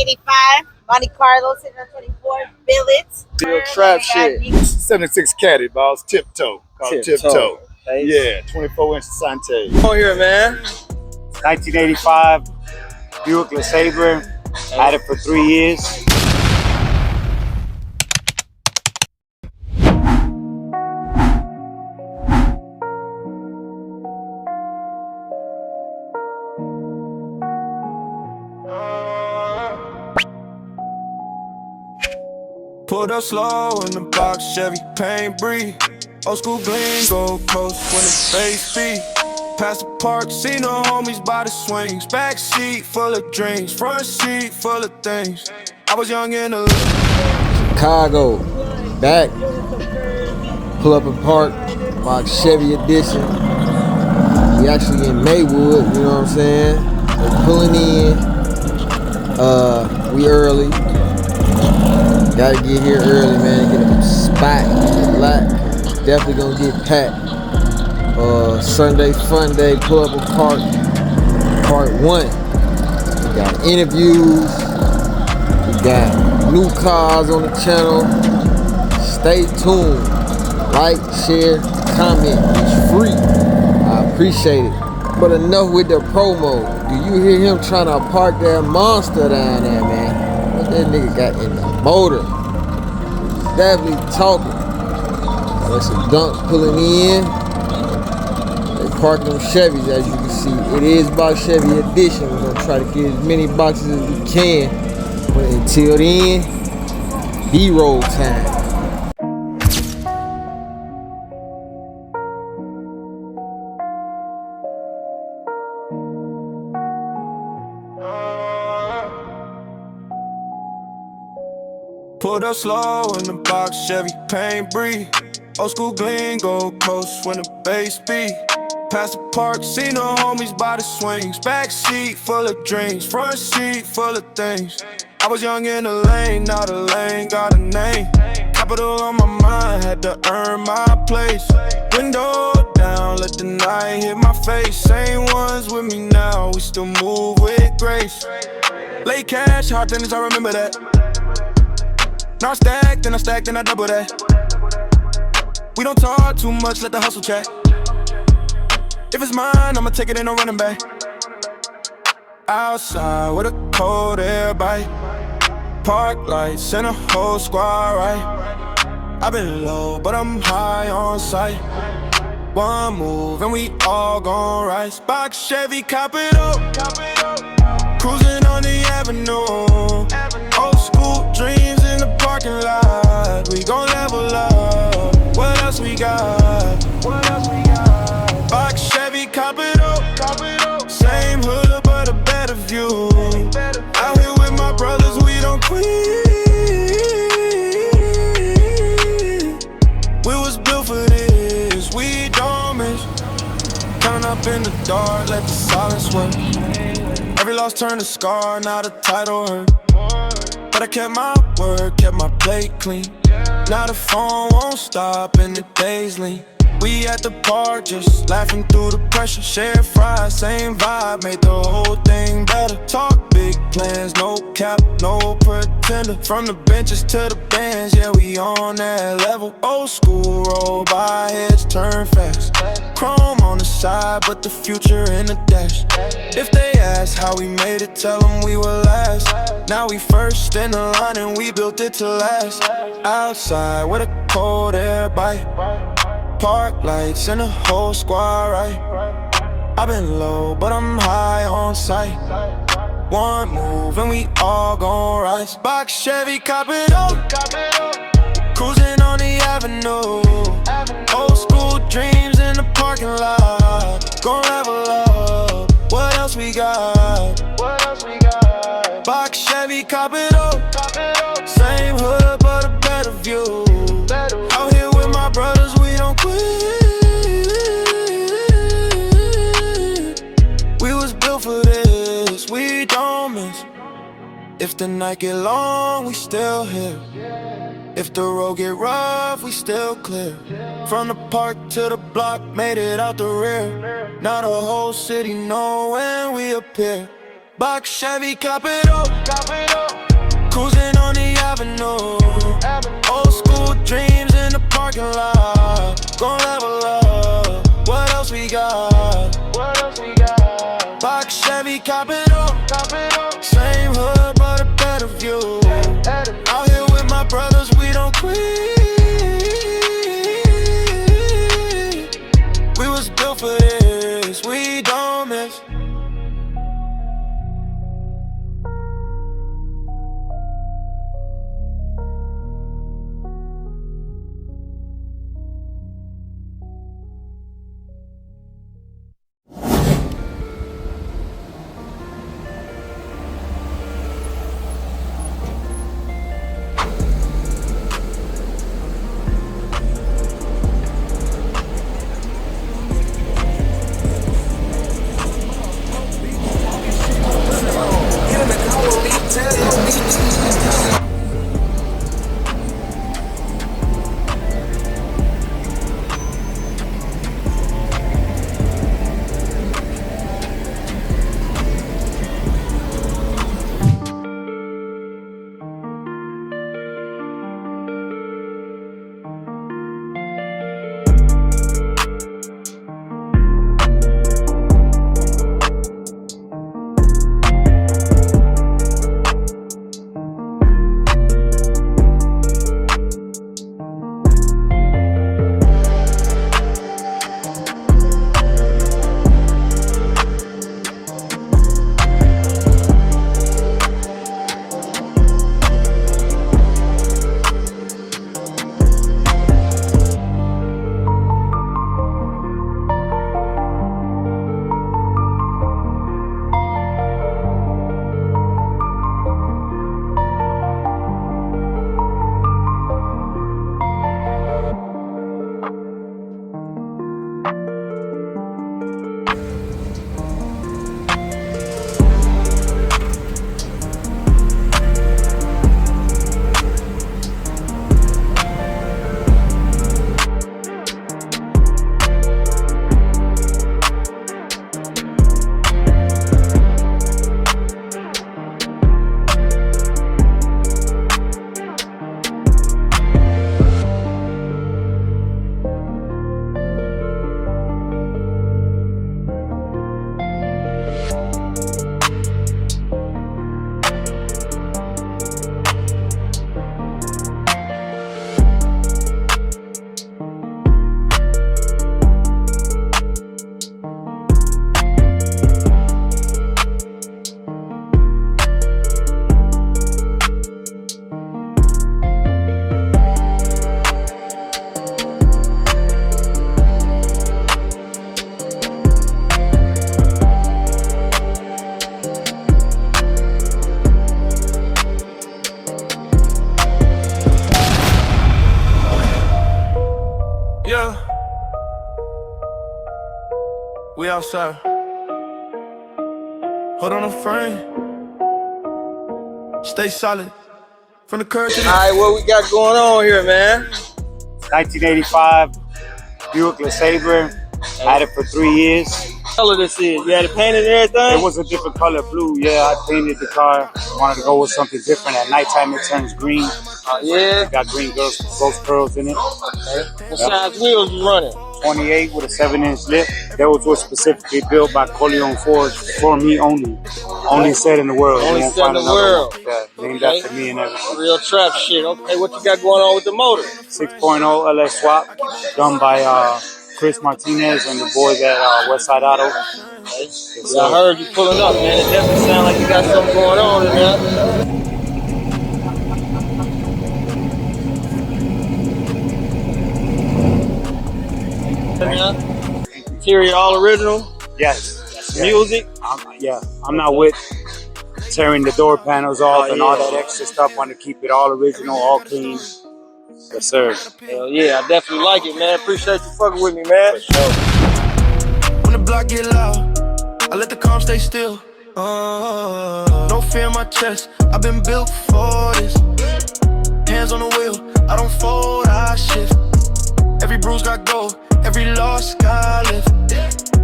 1985 Monte Carlo, sitting on 24 billets. Real trap shit. 76 Caddy, boss. Tiptoe. Called Tiptoe. Yeah, 24-inch Sante. Come on here, man. 1985 Buick LeSabre. Had it for 3 years. Pulled up slow in the box Chevy, paint breathe. Old school gleam, gold coast when the face speed. Past the park, seen the homies by the swings. Back seat full of drinks, front seat full of things. I was young in the Chicago, back, pull up and park, Box Chevy edition. We actually in Maywood, you know what I'm saying? We're pulling in, we early. Gotta get here early, man, get a spot, get a lot. Definitely gonna get packed. Sunday fun day, pull up and park, part 1. We got interviews, we got new cars on the channel. Stay tuned. Like, share, comment. It's free. I appreciate it. But enough with the promo. Do you hear him trying to park that monster down there, man? What that nigga got in the motor? He's definitely talking. There's some donks pulling in. They parking them Chevys, as you can see. It is Box Chevy edition. We're gonna try to get as many boxes as we can. But until then, B-roll time. pulled up slow in the box Chevy, paint breathe. Old school gleam, gold coast when the bass beat. Past the park, seen the homies by the swings. Back seat full of drinks, front seat full of things. I was young in the lane, now the lane got a name. Capital on my mind, had to earn my place. Window down, let the night hit my face. Same ones with me now, we still move with grace. Late cash, hard tennis, I remember that. Now I stack, then I stack, then I double that. We don't talk too much, let the hustle chat. If it's mine, I'ma take it, ain't no running back. Outside with a cold air bite. Park lights and a whole squad right. I've been low, but I'm high on sight. One move and we all gon' rise. Box Chevy, cop it up. Cruising on the avenue. Old school dreams in the parking lot. We gon' level up. What else we got? Box Chevy, cop it up. Same hood, but a better view. Out here with my brothers, we don't quit. We was built for this, we don't miss. Turn up in the dark, let the silence work. Every loss turned to scar, now the title hurt. But I kept my word, kept my plate clean. Now the phone won't stop and the days lean. We at the park, just laughing through the pressure. Share fries, same vibe, made the whole thing better. Talk big plans, no cap, no pretender. From the benches to the bands, yeah, we on that level. Old school, roll by, heads turn fast. Chrome on the side, but the future in the dash. If they ask how we made it, tell them we were last. Now we first in the line and we built it to last. Outside with a cold air bite. Park lights and the whole squad right. I've been low, but I'm high on sight. One move and we all gon' rise. Box Chevy, cop it up. Cruising on the avenue. Old school dreams in the parking lot. Gon' level up. What else we got? Box Chevy, cop it up. Same hood, but a better view. Out here with my brothers, we don't quit. We was built for this, we don't miss. If the night get long, we still here. If the road get rough, we still clear. From the park to the block, made it out the rear. Now the whole city know when we appear. Box Chevy, cop it up. we outside. Hold on the frame. Stay solid. From the curb to the... All right, what we got going on here, man? 1985 Buick LeSabre. I had it for 3 years. What color this is? You had it painted and everything? It was a different color, blue. Yeah, I painted the car. Wanted to go with something different. At nighttime, it turns green. Yeah. It got green ghost curls in it. Okay. What size wheels you running? 28 with a 7-inch lip. That was specifically built by Corleone Ford for me only. Only set in the world. Only you won't set find in the another world. one. Yeah, named Okay. after me and everything. Real trap shit. Okay, what you got going on with the motor? 6.0 LS swap done by Chris Martinez and the boys at Westside Auto. Okay. Yeah, I heard you pulling up, man. It definitely sounds like you got something going on in there. Interior all original? Yes. Music? I'm not with tearing the door panels off and all yeah. that extra stuff. Want to keep it all original, all clean. Yes, sir. Hell yeah, I definitely like it, man. Appreciate you fucking with me, man. When the block get loud, I let the calm stay still. No fear in my chest, I've been built for this. Hands on the wheel, I don't fold, I shift. Every bruise got gold, every loss got lift.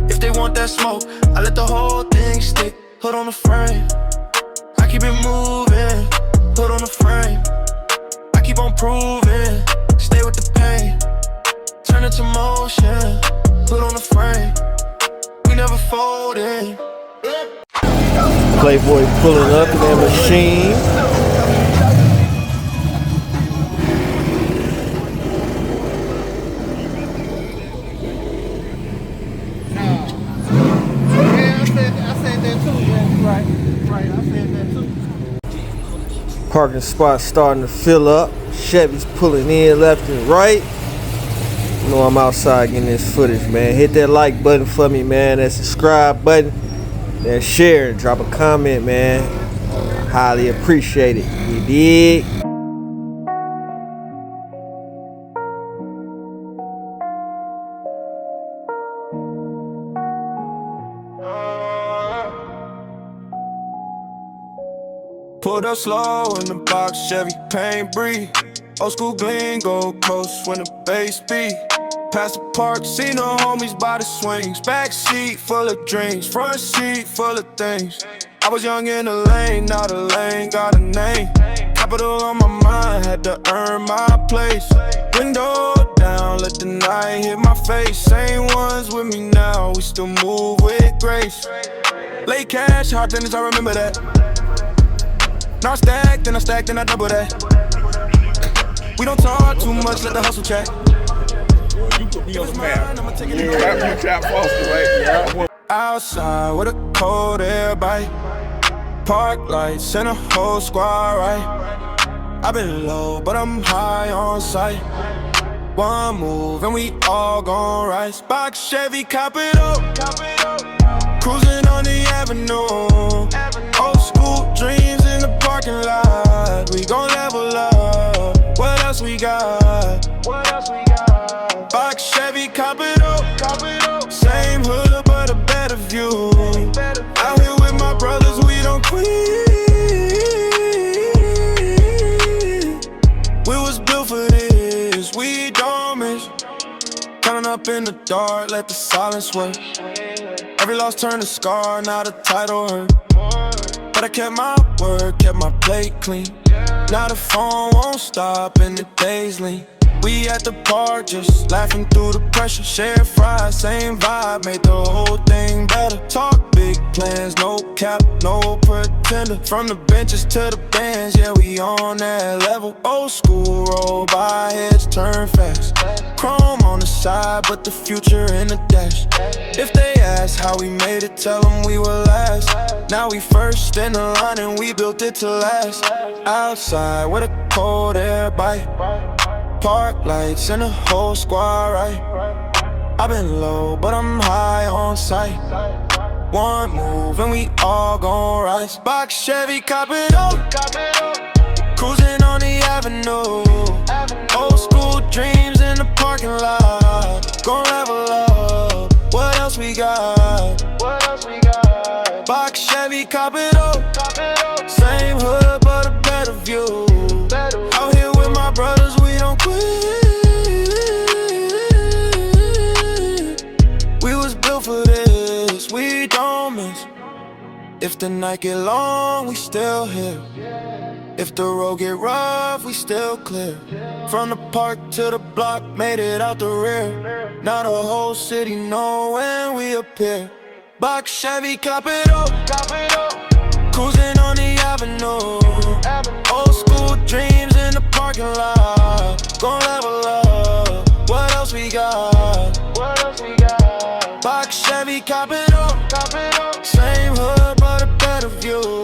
If they want that smoke, I let the whole thing stick. Hood on the frame, I keep it moving. Hood on the frame, I keep on proving. Stay with the pain, turn it to motion. Hood on the frame, we never folding. Playboy pulling up in that machine. Parking spot starting to fill up. Chevy's pulling in left and right. You know I'm outside getting this footage, man. Hit that like button for me, man. That subscribe button. Then share and drop a comment, man. Highly appreciate it. You dig? Pulled up slow in the box Chevy, paint breathe. Old school gleam, gold coast when the bass beat. Past the park, seen the homies by the swings. Back seat full of dreams, front seat full of things. I was young in the lane, now the lane got a name. Capital on my mind, had to earn my place. Window down, let the night hit my face. Same ones with me now, we still move with grace. Late cash, hard tennis, I remember that. Now I stack, then I stack, then I double that. We don't talk too much, let the hustle chat. You put me on the map. You trap Foster, right? Yeah. Outside with a cold air bite. Park lights and a whole squad, right? I've been low, but I'm high on sight. One move and we all gon' rise. Box Chevy, cop it up. Cruising on the avenue. Old school dreams in the parking lot. We gon' level up. What else we got? Box Chevy, cop it up. Same hood, but a better view. Out here with my brothers, we don't quit. We was built for this, we don't miss. Coming up in the dark, let the silence work. Every loss turned to scar, now the title hurt. But I kept my word, kept my plate clean. Now the phone won't stop and the days lean. We at the park, just laughing through the pressure. Share fries, same vibe, made the whole thing better. Talk big plans, no cap, no pretender. From the benches to the bands, yeah, we on that level. Old school, roll by, heads turn fast. Chrome on the side, but the future in the dash. If they ask how we made it, tell them we were last. Now we first in the line and we built it to last. Outside with a cold air bite. Park lights and the whole squad, right? I've been low, but I'm high on sight. One move and we all gon' rise. Box Chevy, cop it up. Cruising on the avenue. Old school dreams in the parking lot. Gon' level up. What else we got? the night get long, we still here. If the road get rough, we still clear. From the park to the block, made it out the rear. Now the whole city know when we appear. Box Chevy, cop it up. Cruising on the avenue. Old school dreams in the parking lot. Gon' level up. What else we got? Box Chevy, cop it up. Same hood, but a better view.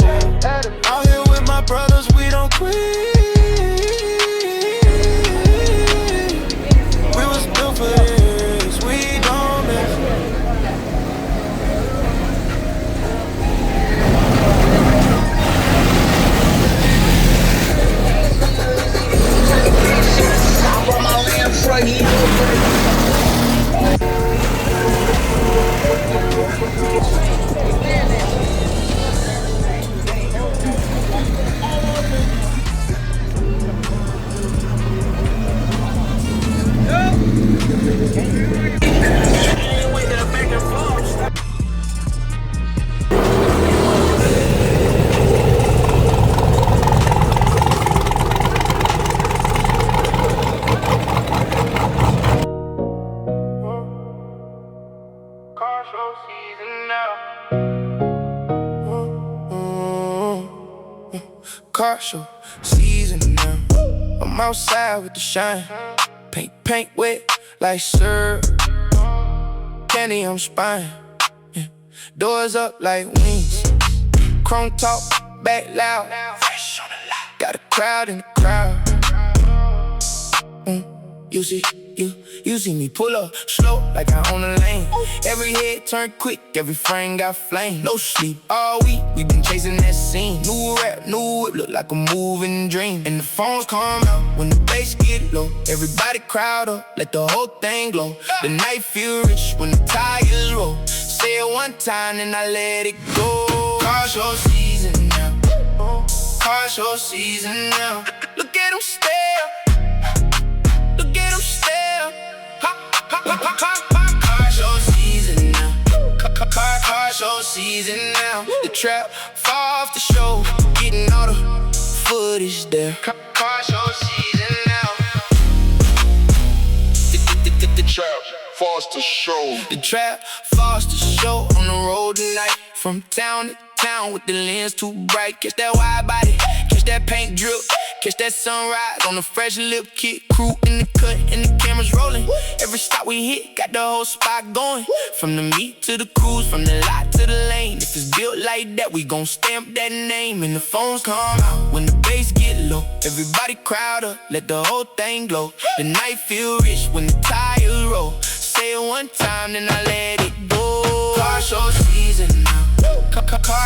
Out here with my brothers, we don't quit. We was built for this, we don't miss. I'm on my land front here. Car show season now. I'm outside with the shine. Paint wet like syrup. Candy, I'm spine. Yeah. Doors up like wings. Chrome top, back loud. Fresh on the lot. Got a crowd in the crowd. You see me pull up slow like I own a lane. Every head turn quick, every frame got flame. No sleep all week, we been chasing that scene. New rap, new whip, look like a moving dream. And the phones come out when the bass get low. Everybody crowd up, let the whole thing glow. The night feel rich when the tires roll. Say it one time and I let it go. Car show season now. Car show season now. Look at them stare. Look at them stare. Car show season now. Car show season now. The trap fall off the show, getting all the footage there. Car show season now. The trap falls to show. The trap falls to show on the road tonight. From town to town with the lens too bright. Catch that wide body, catch that paint drip. Catch that sunrise on the fresh lip kit. Crew in the cut and the cameras rolling. Every stop we hit got the whole spot going. From the meet to the cruise, from the lot to the lane. If it's built like that, we gon' stamp that name. And the phones come out when the bass get low. Everybody crowd up, let the whole thing glow. The night feel rich when the tires roll. Say it one time, then I let it go. Car show season now.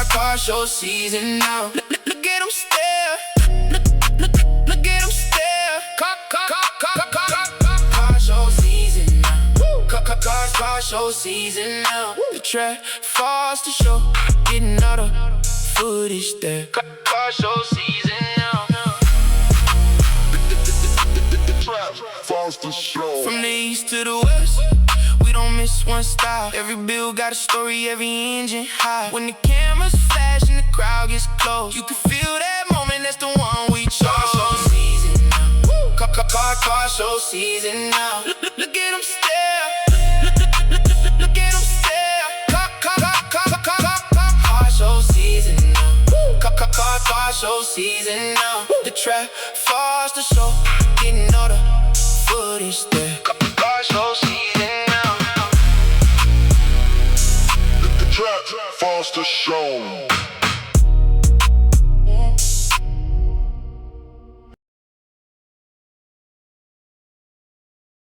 Car show season now. Look at them stare. Look at them stare. Car show season now. Car show season now. The trap falls to show, getting all the footage there. Car show season now. The trap falls to show. From the east to the west, we don't miss one style. Every bill got a story, every engine high. When the cameras flash and the crowd gets close, you can feel that moment, that's the one we chose. Car show season now. Car show season now. Look at them stare. Look at them stare. Car show season now. Car show season now. The trap falls to show, getting all the footage there. Car show season now. The trap falls to show.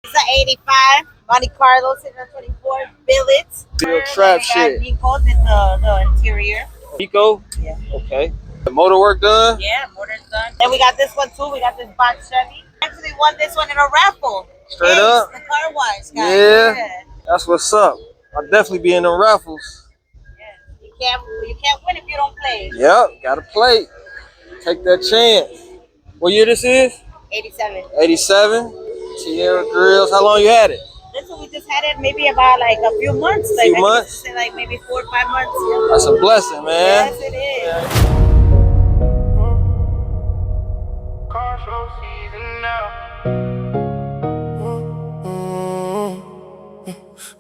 It's an 85 Monte Carlo sitting on 24 billets. Real trap shit. Nico did the interior. Nico? Yeah. Okay. The motor work done? Yeah, motor's done. Then we got this one too. We got this Box Chevy. Actually won this one in a raffle. Straight up? The car wash, guys. Yeah. That's what's up. I'll definitely be in the raffles. Yeah. You can't win if you don't play. Yep, gotta play. Take that chance. What year this is? 87. 87. Sierra Grills. How long you had it? This one we just had it maybe about like a few months. Like few months? Say like maybe 4 or 5 months. Yeah. That's a blessing, man. Yes, it is. Yeah. Car show season now.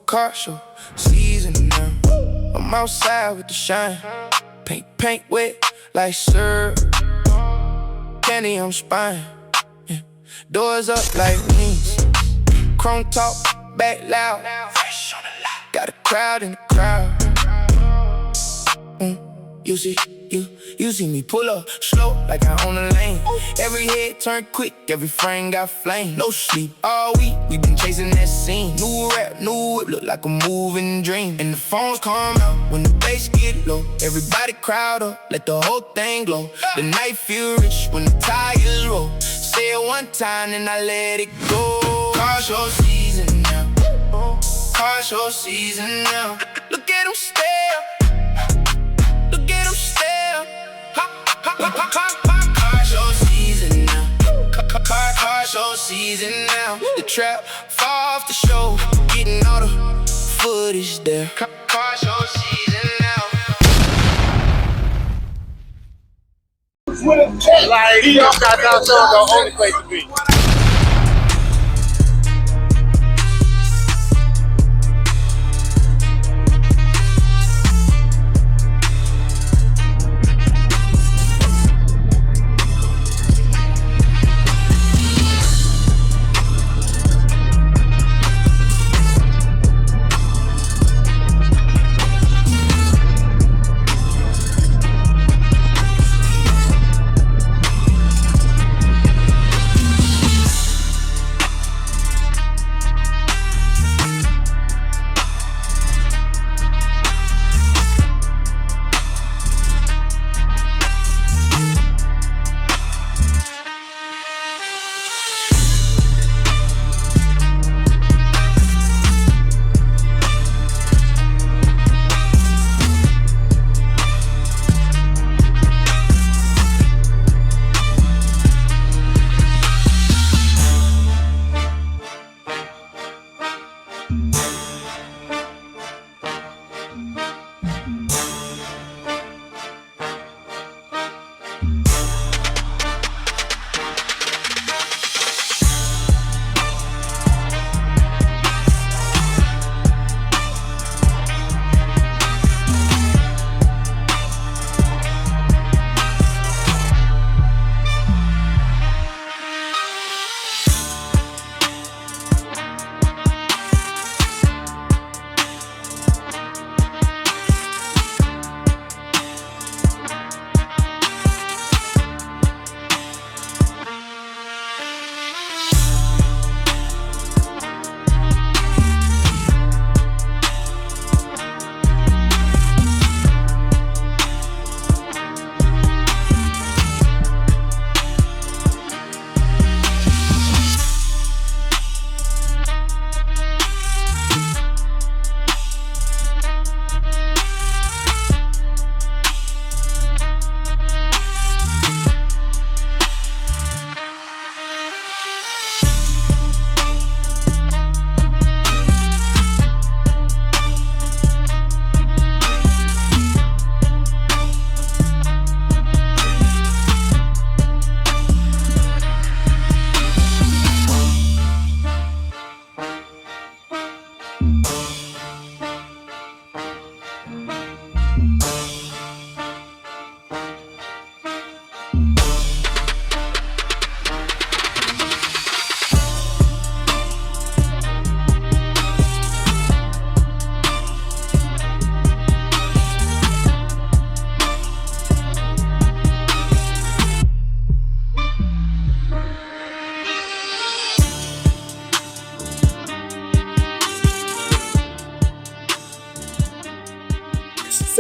Car show season now. I'm outside with the shine. Paint wet like syrup. Candy I'm spine. Yeah. Doors up like wings. Chrome talk, back loud. Fresh on the lot. Got a crowd in the crowd. You see me pull up slow like I own a lane. Every head turn quick, every frame got flame. No sleep all week, we been chasing that scene. New rap, new whip, look like a moving dream. And the phones come out when the bass get low. Everybody crowd up, let the whole thing glow. The night feel rich when the tires roll. Say it one time and I let it go. Car show season now. Car show season now. Look at them stare. Look at them stare. Car show season now. Car show season now. The trap fall off the show, getting all the footage there. Car show season now. Like, he got down the only place to be.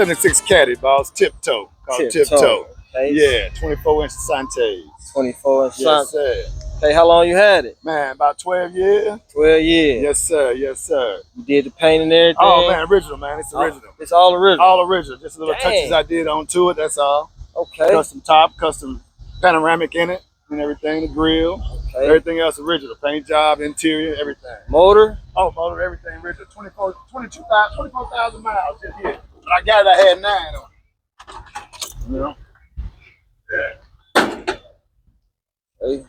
'76 Caddy, boss. Tiptoe. Called Tiptoe. Okay. Yeah, 24-inch Santes. 24 inch. Yes, sir. Hey, how long you had it? Man, about 12 years. 12 years. Yes, sir. Yes, sir. You did the paint and everything? Oh, man, original, man. It's original. It's all original? All original. Just little touches I did onto it, that's all. Okay. Custom top, custom panoramic in it and everything, the grill. Okay. Everything else original. Paint job, interior, everything. Motor? Oh, motor, everything original. 24,000 miles just here. When I got it, I had 9 on it. You know? Yeah. Hey.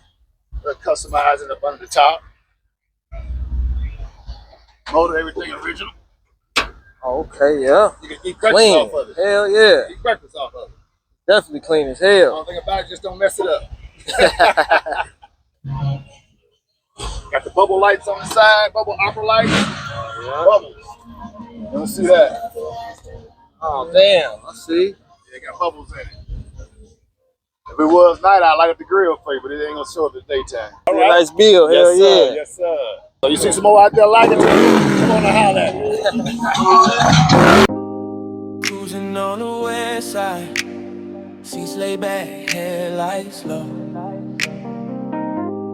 Customizing up under the top. Motor, everything original. Okay, yeah. You can eat breakfast Clean. off of it. Hell yeah. Eat breakfast off of it. Definitely clean as The hell. only thing about it, just don't mess it up. Got the bubble lights on the side, bubble opera lights. Yeah. Bubbles. You don't see that? Oh, damn. I see. Yeah, it got bubbles in it. If it was night, I'd light up the grill for you, but it ain't gonna show up in the daytime. All right. Nice bill. Hell Yes, sir. yeah. Yes, sir. So you see some more out there like it? Come on and holler at me. Cruising on the west side, seats laid back, headlights low.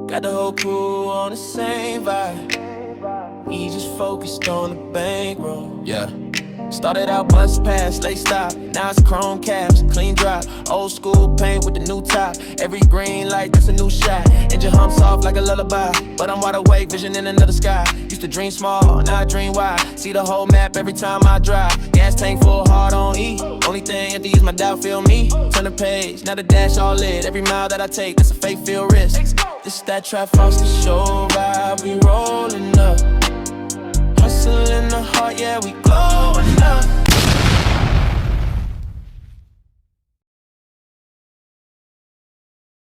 Got the whole crew on the same vibe. We just focused on the bankroll. Yeah. Started out bus pass, late stop. Now it's chrome caps, clean drop. Old school paint with the new top. Every green light, that's a new shot. Engine hums off like a lullaby, but I'm wide awake, vision in another sky. Used to dream small, now I dream wide. See the whole map every time I drive. Gas tank full, hard on E. Only thing empty is my doubt, feel me. Turn the page, now the dash all lit. Every mile that I take, that's a fake feel risk. This that trap Foster show vibe, we rolling up. Hustle in the heart, yeah, we